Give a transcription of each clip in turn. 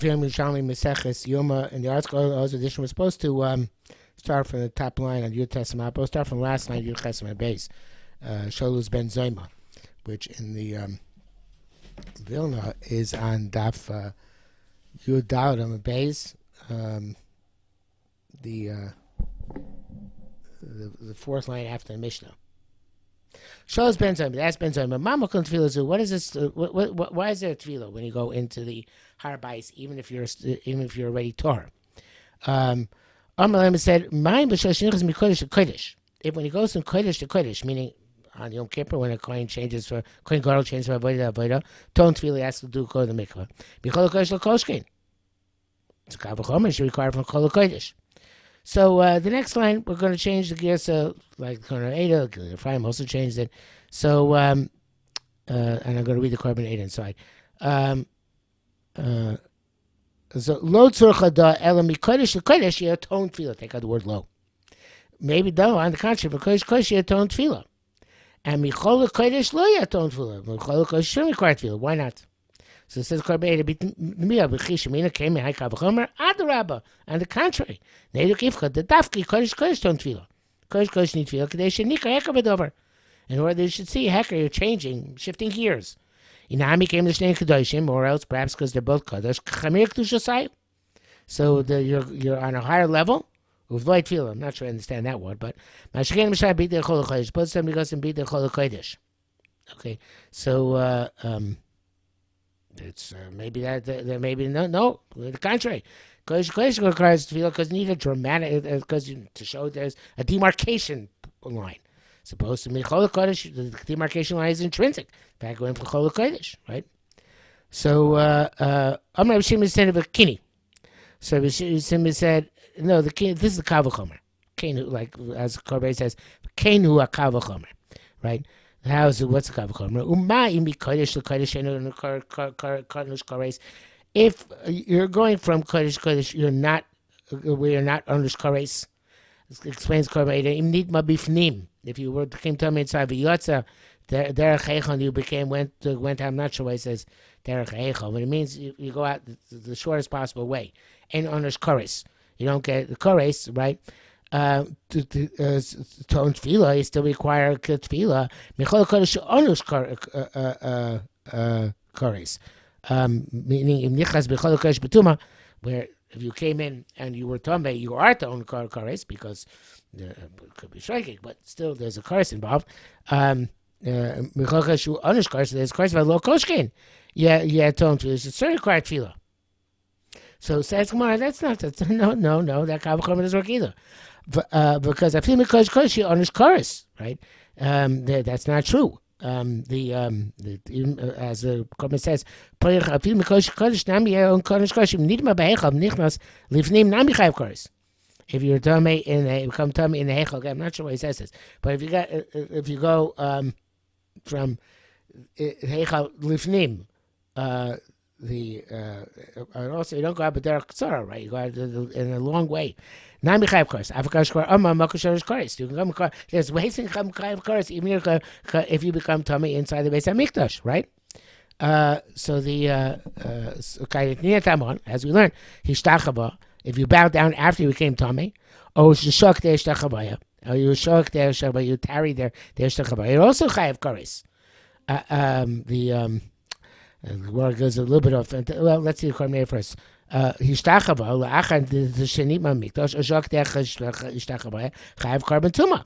Yerushalmi Yoma. In the article, edition was supposed to start from the top line on Yud Testament. But start from last line Yud Testament base. Sholus ben Zoma, which in the Vilna is on Daf Yud Dalet base. The fourth line after the Mishnah. Sholus ben Zoma. That's ben Zoma. Mama couldn't tefillah. What is this? Why is there a tefillah when you go into the Har Bais, even if you're already Torah? Amalim said, "Mine b'shashnichas mikodesh to kodesh." If when he goes from kodesh to kodesh, meaning on Yom Kippur when a kohen changes for kohen gadol changes from avodah to avodah, don't tefillah has to do go to the mikvah. B'chol kodesh l'koshkin. It's a kavachomer should require from kol kodesh. So the next line we're going to change the gear. So like Korban Eidah, the Ephraim also changed it. So and I'm going to read the Korban Eidah inside. So lo tzurcha da ela mikodesh lekodesh yaton tefillah. Take out the word lo. Maybe no. On the contrary, because kodesh yaton tefillah, and michol lekodesh lo yaton tefillah. Michol lekodesh should require tefillah. Why not? So it says Korban Eidah b'miya b'chishamina came in ha'ikav v'chomer adarabba. On the contrary, neiduk ifcha the dafki kodesh ton tefillah. Kodesh need tefillah kadei shenika heka b'dover. In order they should see hecker you're changing, shifting gears. Inami came to Shnei Kedoshim, or else perhaps because they're both Kadosh. Chamir Kedusha. So you're on a higher level. Uvloy tefillah. I'm not sure I understand that word, but Mashkin Mishai beat the Chol Kodesh. Both somebody goes and beat the Chol Kodesh. Okay, so it's maybe that maybe no, the contrary. Kodesh requires tefillah because you need a dramatic because to show there's a demarcation line. Supposed to be Chol Kodesh, the demarcation line is intrinsic. In fact, going for Chol Kodesh, right? So, Amar Shimon said of a kini. So Shimon said, no, the kini. This is the kavachomer. Kenu, like as Korban says, kenu a kavachomer, right? What's a kavachomer? Uma imi kodesh to kodesh enu kodesh kodesh. If you're going from kodesh kodesh, we are not under kodesh. Explains Korban Eidah. Im nidma bifnim. If you came to me inside v'yotza derech heichon, you went. I'm not sure why it says derech heichon, but it means you go out the shortest possible way. And onush koris, you don't get the koris, right? To tone tefillah, you still require tefillah. Michol kodesh onush koris, meaning im nichas b'chol kodesh betuma, where if you came in and you were Tomei, you are to own kares because it could be striking, but still there's a kares involved. There's kares by lo koshkin. Yeah, to there's a certain required tefillah. So says Gemara, that's no, that kavachom doesn't work either, because I feel because kosh you onish kares, right? That's not true. As the comment says, if you're tummy become tummy in the hechel, I'm not sure why he says this, but if you go from hechel lifnim, and also you don't go out but derech tzara, right? You go out in a long way. Nami chayv kores. Avakash kor amma makusharish kores. You can come. There's ways to come chayv kores even if you become tummy inside the Beis Hamikdash, right? So the as we learned, hishtachava. If you bow down after you became tummy, or shishok der hishtachavaya, or you shok der hishtachavaya, you tarry there hishtachavaya. You're also chayv kores. The word goes a little bit off. Well, let's see the Korban first. Hishtachava la'achar the shenit mamikdash ashak derech hishtachava chayav korban tuma.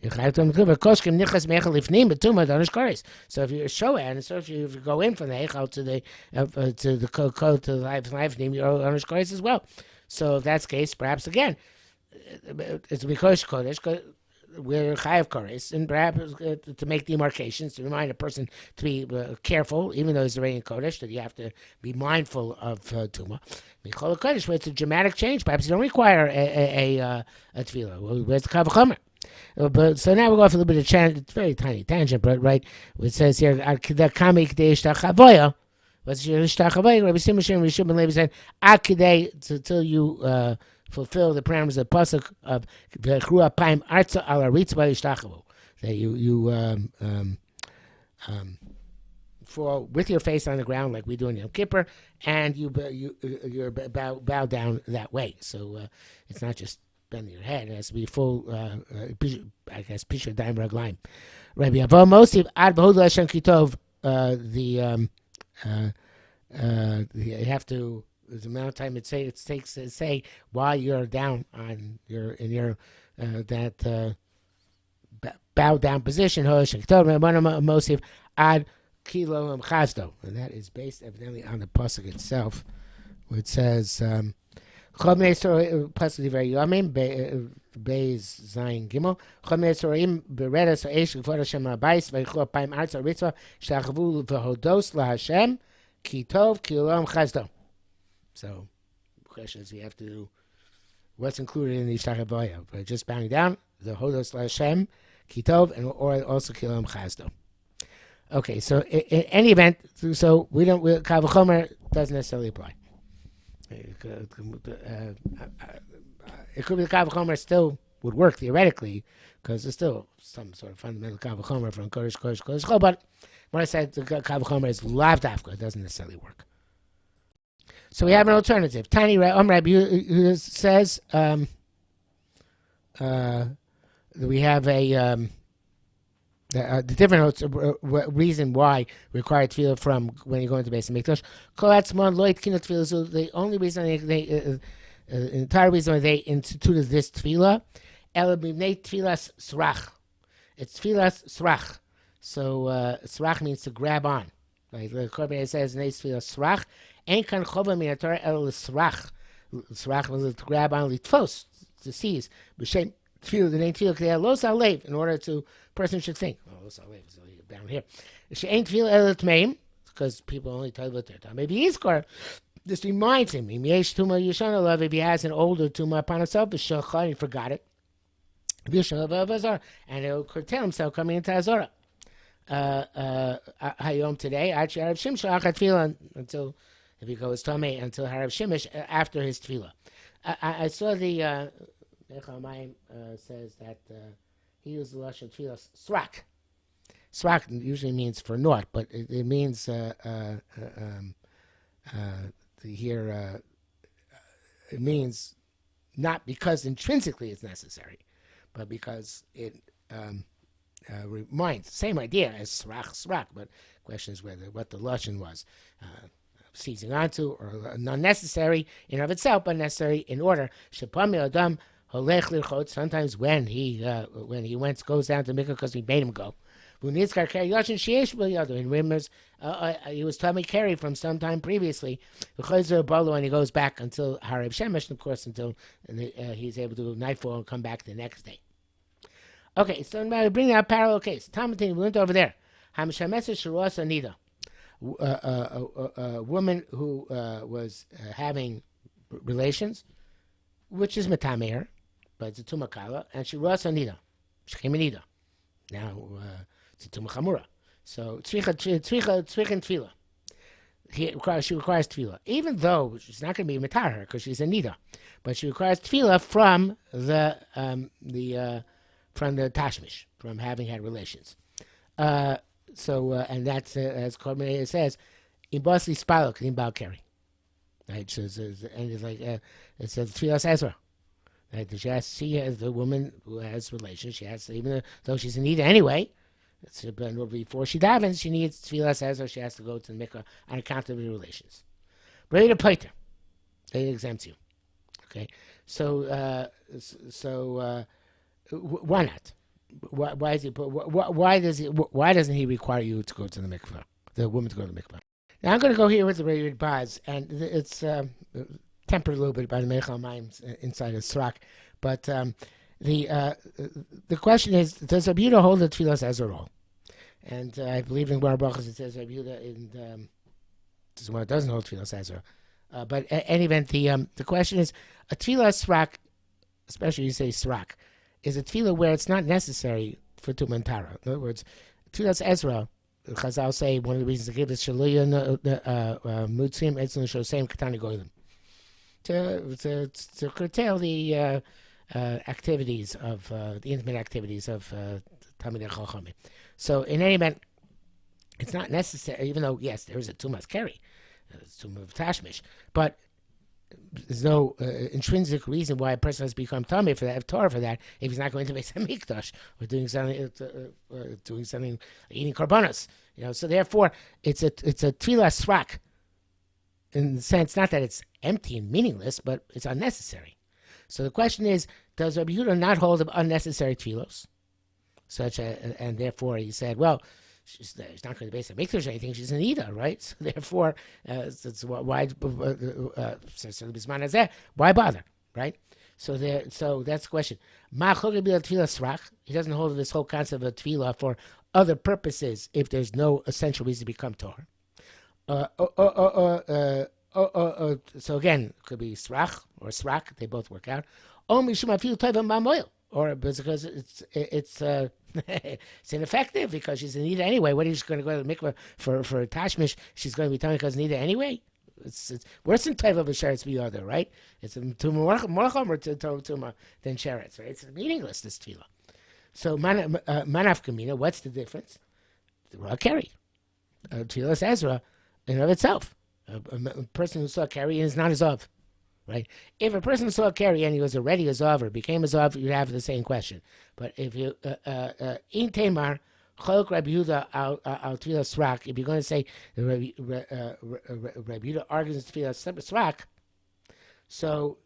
You chayav korban tuma. Koshkim nichas mechel lifnim betuma donish kares. So if you're shoan, so if you go in from the hechal to the lifnim, you're donish kares as well. So if that's the case, perhaps again, it's because kodesh. We're chayav kares, and perhaps to make demarcations, to remind a person to be careful, even though it's already in kodesh, that you have to be mindful of tuma. Michol kodesh, where it's a dramatic change, perhaps you don't require a tefillah. Where's the kavachomer? But so now we'll go off a little bit of it's very tiny tangent, but right, it says here the kamik de ishtachavoya. What's your ishtachavoya? Rabbi Simon Rishon ben Levi said akidei until you fulfill the parameters of the pasuk of v'chru apayim arza al aritz v'yishtachavu. That you fall with your face on the ground like we do in Yom Kippur, and you're bow down that way. So it's not just bending your head; it has to be full. I guess pisha daim raglaim. Rabbi Avo Mosif ad b'hodu Hashem kitov. You have to. There's the amount of time it takes to say while you're down on your bow down position. Mosif ad kilo chazdo, and that is based evidently on the pasuk itself, which says pasuk divrei yomim beis zayin gimel chomei sorim beredas ha'esh k'vod Hashem ha'bayis v'yichlu apayim arza ritzva shachvu v'hodos laHashem ki tov kilo chazdo. So, the question is, you have to do what's included in the Shachavaya, but just bowing down, the Hodos LaHashem, Kitov, and or also Kilom Chazdo. Okay, so in any event, so Kavachomer doesn't necessarily apply. It could be the Kavachomer still would work theoretically, because there's still some sort of fundamental Kavachomer from Kodesh, but when I said the Kavachomer is Lav Dafka, it doesn't necessarily work. So we have an alternative. Tani Rabbi who says we have the different reason why required tefillah from when you go into Beis Hamikdash. So the only reason the entire reason why they instituted this tefillah, tefillas srach. It's tefillas srach. So srach means to grab on. Like the Korban says, tefillas srach. Ain't kan chova min Torah el l'srach. L'srach was to grab on litfos, to seize. B'shem tefillah, the name tefillah k'dei los alev, in order to, person should think, oh, los alev is down here. She ain't tefillah el t'meim, because people only tell you their time. Maybe Yizkor, this reminds him, if he has an older tumah upon himself, he forgot it. And he'll curtail himself coming into Azorah. Hayom today, until if he goes Tomei until Harav Shemesh after his tefillah. I saw the Yerushalmi says that he used the lashon tefillah srak. Srak usually means for naught, but it means it means not because intrinsically it's necessary, but because it reminds, same idea as srach, but the question is what the lashon was. Seizing onto, or not necessary in of itself, but necessary in order. Sometimes when he goes down to Mikvah because we made him go. He was Tommy carry from some time previously. And he goes back until Harav Shemesh, of course, until he's able to do nightfall and come back the next day. Okay, so I'm going to bring out a parallel case. Tamatin, we went over there. A woman who was having relations, which is metameir, but it's a tumakala, and she was a nida. She came a nida. Now it's a tumachamura. So tzricha tefillah. She requires tefillah, even though she's not going to be matar because she's a nida, but she requires tefillah from the tashmish, from having had relations. And that's as Korban says, in Bosli Spalo, Kadim Bal Keri. Right? So and it's like it says Tfilas Ezra. Right? She has the woman who has relations. She has, even though she's in need anyway. Before she davens, she needs Tfilas Ezra. She has to go to the mikvah on account of the relations. Ready to Peter, they exempt you. Okay, so why not? Why doesn't he require you to go to the mikvah? The woman to go to the mikvah. Now I'm going to go here with the Rebbe Baz, and it's tempered a little bit by the Yerushalmi inside of Srak, but the question is: does Rabbi Yehuda hold the tefillas as a role? And I believe in Gemara Brachos it says Rabbi Yehuda in this one doesn't hold tefillas as a. But in any event, the question is: a tefillah Srak, especially you say Srak, is a tefillah where it's not necessary for Tuman Tara. In other words, tefillas Ezra, Chazal say one of the reasons they give is Shaluya Mutzim Etzon Shosem Katani Goyim, to curtail the activities of the intimate activities of Talmidei Chachamim. So in any event, It's not necessary, even though, yes, there is a tumas carry, tumah of tashmish, but there's no intrinsic reason why a person has become tummy for that, have Torah for that, if he's not going to make some mikdash or doing something, eating korbanos. So therefore, it's a tefillah srak in the sense not that it's empty and meaningless, but it's unnecessary. So the question is, does Rabbi Yehuda not hold of unnecessary tefillos? And therefore he said, well, she's not going to base a mikdash or anything. She's an Ida, right? So therefore, why bother, right? So that's the question. He doesn't hold this whole concept of tefillah for other purposes if there's no essential reason to become Torah. So again, it could be srach or srak. They both work out. Or because it's it's ineffective because she's in Nida anyway. What are you just going to go to the mikveh for tashmish? She's going to be telling because Nida anyway. It's worse than teva b'sheretz b'yoda, right? It's a more chomer to tuma than sheretz, right? It's meaningless, this tefillah. So manaf kamina. What's the difference? The raw carry, tefillah Ezra in and of itself. A person who saw carry is not a zav. Right? If a person saw carry and he was already a zav or became a zav, you'd have the same question. But if you in Tamar cholok Rabbi Yehuda al tefillah srak, if you're going to say Rabbi Yehuda argues tefillah srak, so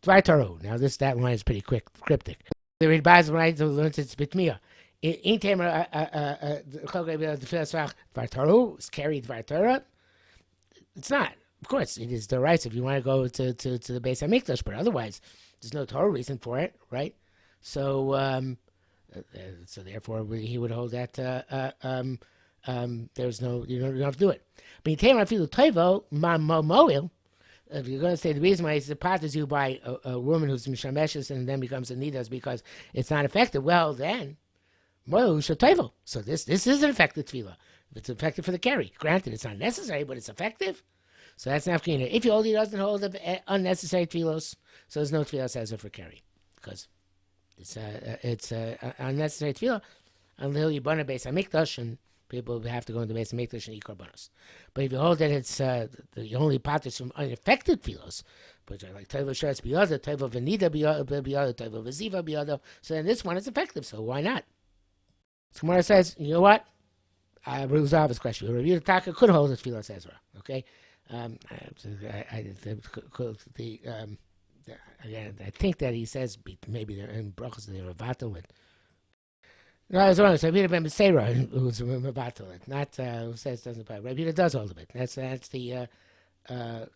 dvar taro. Now that line is pretty cryptic. The Ridbaz learns it's bitmiyah. In Tamar cholok Rabbi Yehuda tefillah srak dvar taro is carried dvar Torah. It's not. Of course, it is the rights if you want to go to the Beis HaMikdash, but otherwise, there's no Torah reason for it, right? So, so therefore, he would hold that there's no, you don't have to do it. But you take feel toivo moil. If you're going to say the reason why it's potters you by a woman who's mishameshes and then becomes a nidas because it's not effective, well then, moil toivo. So this is an effective tefillah. It's effective for the carry. Granted, it's not necessary, but it's effective. So that's nafkina. If you hold, he doesn't hold of unnecessary tefillos, so there's no tefillah says for carry because it's unnecessary tefillah until you burn a Beis HaMikdash and people have to go into the Beis HaMikdash and eat korbanos. But if you hold that it's the only patters from unaffected tefillos, which are like teva sheretz biyada, teva v'nida biyada, teva v'ziva biyada, so then this one is effective. So why not? So Gemara says, you know what? I resolve this question. Review the Taka could hold the tefillah Ezra. Okay. Again, I think that he says maybe they're in brachos they're mevatel it. No, I was wrong. So Rabbi Beseira who's mevatel it, not who says doesn't apply. Rabbi does hold of it. That's the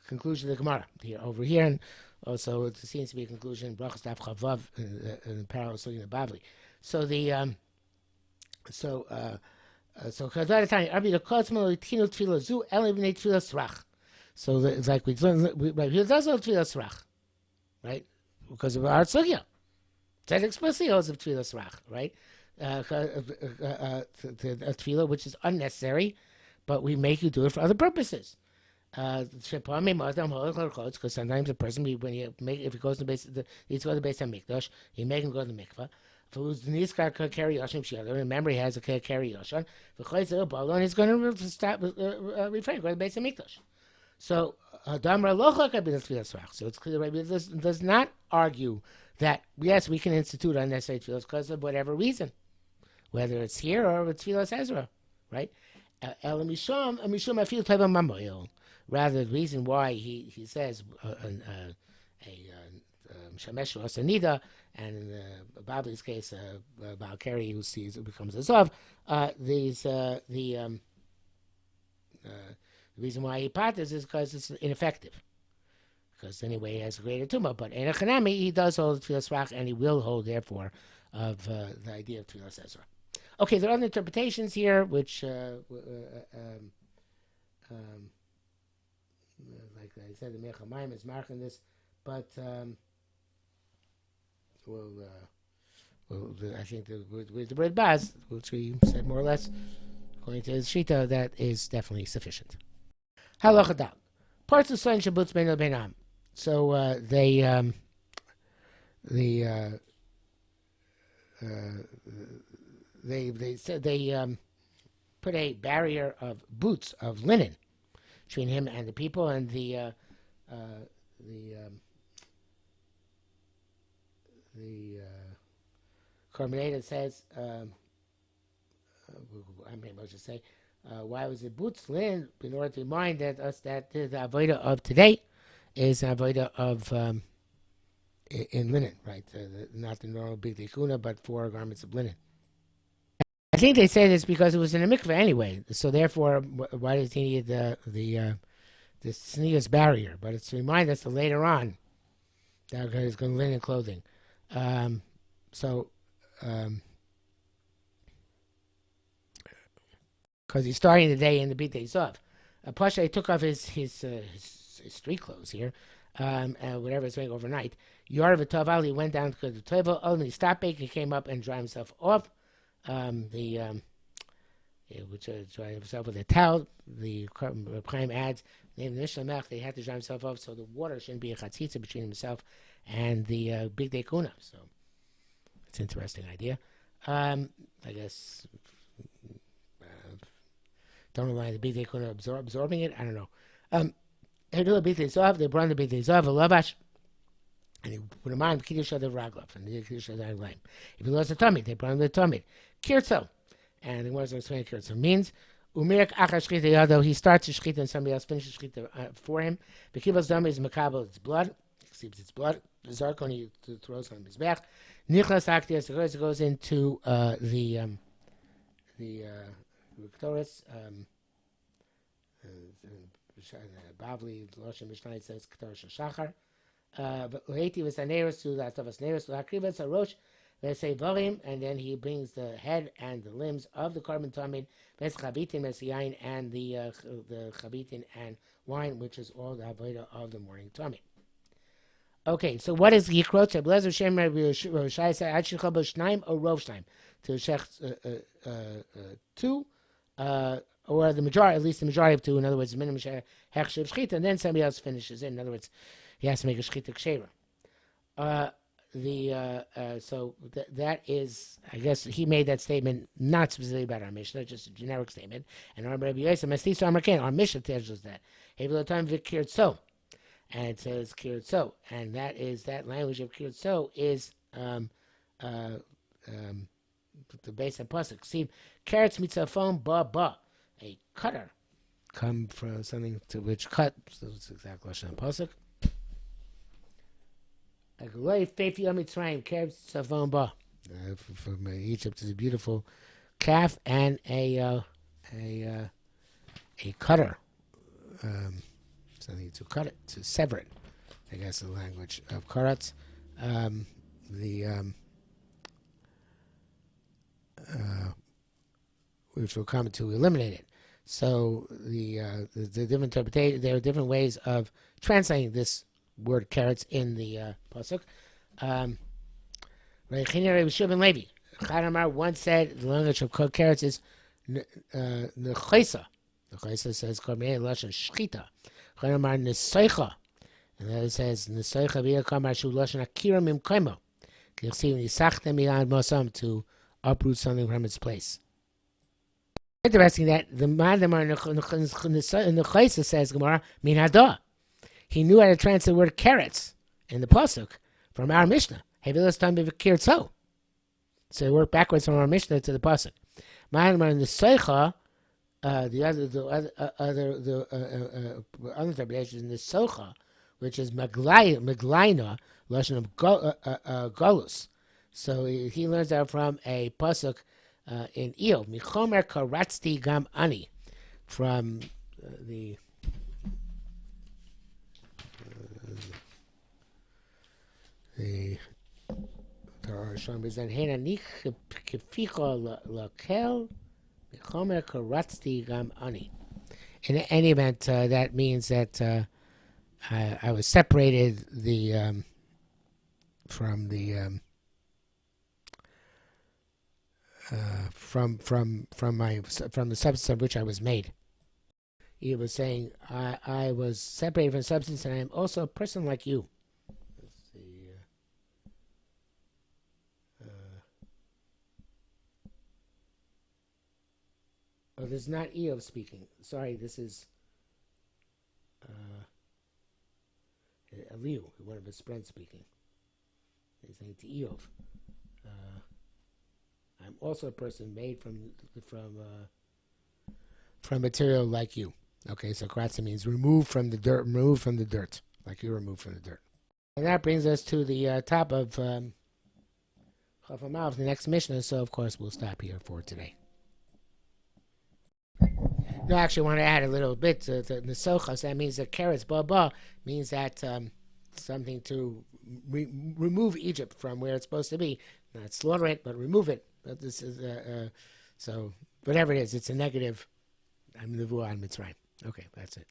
conclusion of the Gemara here over here, and also it seems to be a conclusion in brachos daf chavav in parallel studying the Bavli. So the so Chazal Tanya Rabbi the Kotzmal Tino Tefillah Zu Elim Bnei Tefillah Srach. So it's like we right here does hold tefillah srach, right? Because of our sugya. That explicitly holds of tefillah srach, right? A tefillah which is unnecessary, but we make you do it for other purposes. Because sometimes a person, if he goes to the needs to go to the Beis HaMikdash, he make him go to the mikvah. Remember, he has a carry yoshan. And he's going to stop refrain, go to the Beis HaMikdash. So Damra Locha Kabin Tefillah Srach. So it's clear Rabbi does not argue that yes, we can institute unnecessary tefillos because of whatever reason, whether it's here or it's Tefillah Ezra, right? Rather, the reason why he says Shamesh Osanida, and in the Babli's case, Balkari who sees it becomes a Zav, the reason why he patters is because it's ineffective. Because anyway, he has a greater tumah. But in a Chanami, he does hold Tefillah Srach, and he will hold, therefore, of the idea of Tefillah Ezra. Okay, there are other interpretations here, which, like I said, the Mechamayim is marking this, but I think with the Brid Baz, which we said more or less, according to his Shita, that is definitely sufficient. Halacha dal. Parts of Son Shabbutz Bein Beinam. So they said they put a barrier of boots of linen between him and the people, and the Carbonated says, I mean, Moshe say, why was it boots linen? In order to remind that the avodah of today is an avodah of in linen, right? Not the normal big tikuna, but 4 garments of linen. I think they say this because it was in a mikveh anyway, so therefore, why does he need the sneeze barrier? But it's to remind us that later on that he's going to linen clothing. Because he's starting the day in the big days off. Pasha took off his street clothes here, whatever he's wearing overnight. Yarv Taval, he went down to the table. Only he stopped baking, came up and dried himself off. Which dried himself with a towel. The Chaim adds, named the Mishnah Melech, they had to dry himself off so the water shouldn't be a chatzitza between himself and the big day kuna. So it's an interesting idea. I guess. Don't know why the big day kuna absorbing it. I don't know. They do a big days off. They brought the big days off. A lavash. And he put him on Kiddush of the Raglov and the Kiddush of the Raglaim. If he lost the tummy, they brought him the tummy. Kirtzo. And the words of explaining Kirtzo means Umirik Achar Shchita Yado. He starts to Shchita and somebody else finishes Shchita for him. The Kibbutz Dam is Makabel, it's blood. Exceeds its blood. The Zarkon he throws on his back. Nichlas Aktias goes into the Victoris. Bavli Loshem Mishnah says Ketor Shachar. But Leiti was a nearest to that of us nearest to Akrivas Arosh. They say Varim, and then he brings the head and the limbs of the carbon tamid, Ves Chabitin, Ves Yain, and the Chabitin and wine, which is all the avodah of the morning tamid. Okay, so what is Yikrot? Blezer Shem Roshai said Achishcha B'Shnaim or Rov Shnaim to Shech 2, or the majority, at least the majority of 2. In other words, the minimum Hechshev Shchita, and then somebody else finishes in. In other words, he has to make a Shchita Kshera. So that is, I guess he made that statement not specifically about our Mishnah, just a generic statement. And our Rabbi Yosef, our Mishnah tells us that. Time so, and it says so, and that is that language of so is the base of pasuk. See, carrots mitzafon ba, a cutter, come from something to which cut. So it's the exact question on pasuk. From Egypt is a beautiful calf and a cutter, something to cut it, to sever it. I guess the language of karats, which will come to eliminate it. So the different interpretation, there are different ways of translating this word carrots in the pasuk. Rabbi Levi Chadamar once said the language of carrots is nechaisa. Nechaisa says kormei lashon shchita. Chadamar nesaycha, and then it says nesaycha v'yakamar shu lashon akira mimkaimo. You see when you sachtem milad mosam to uproot something from its place. Interesting that the Madamar nechaisa says Gemara min hadah. He knew how to translate the word carrots in the pasuk from our Mishnah. So he worked backwards from our Mishnah to the pasuk. Ma'anamar in the Seicha, the other interpretation in the Socha, which is Meglaina, lashon of Golus. So he learns that from a pasuk in Iyov. Michomer karatzti gam ani, from the Torah Shom Bezanhena Nich Keficha Lakel Mechomer Karatzti Gam Ani. In any event, that means that I was separated from the substance of which I was made. He was saying I was separated from substance, and I am also a person like you. Oh, this is not Eov speaking. Sorry, this is Eliu, one of his friends speaking. He's saying to Eov. I'm also a person made from material like you. Okay, so kratza means removed from the dirt, like you're removed from the dirt. And that brings us to the top of Chaf Amav, the next Mishnah. So of course we'll stop here for today. No, actually, I want to add a little bit to the Nesochas. That means that carrots, ba means that something to remove Egypt from where it's supposed to be. Not slaughter it, but remove it. But this is so whatever it is, it's a negative. I'm Nevuah on Mitzrayim. Okay, that's it.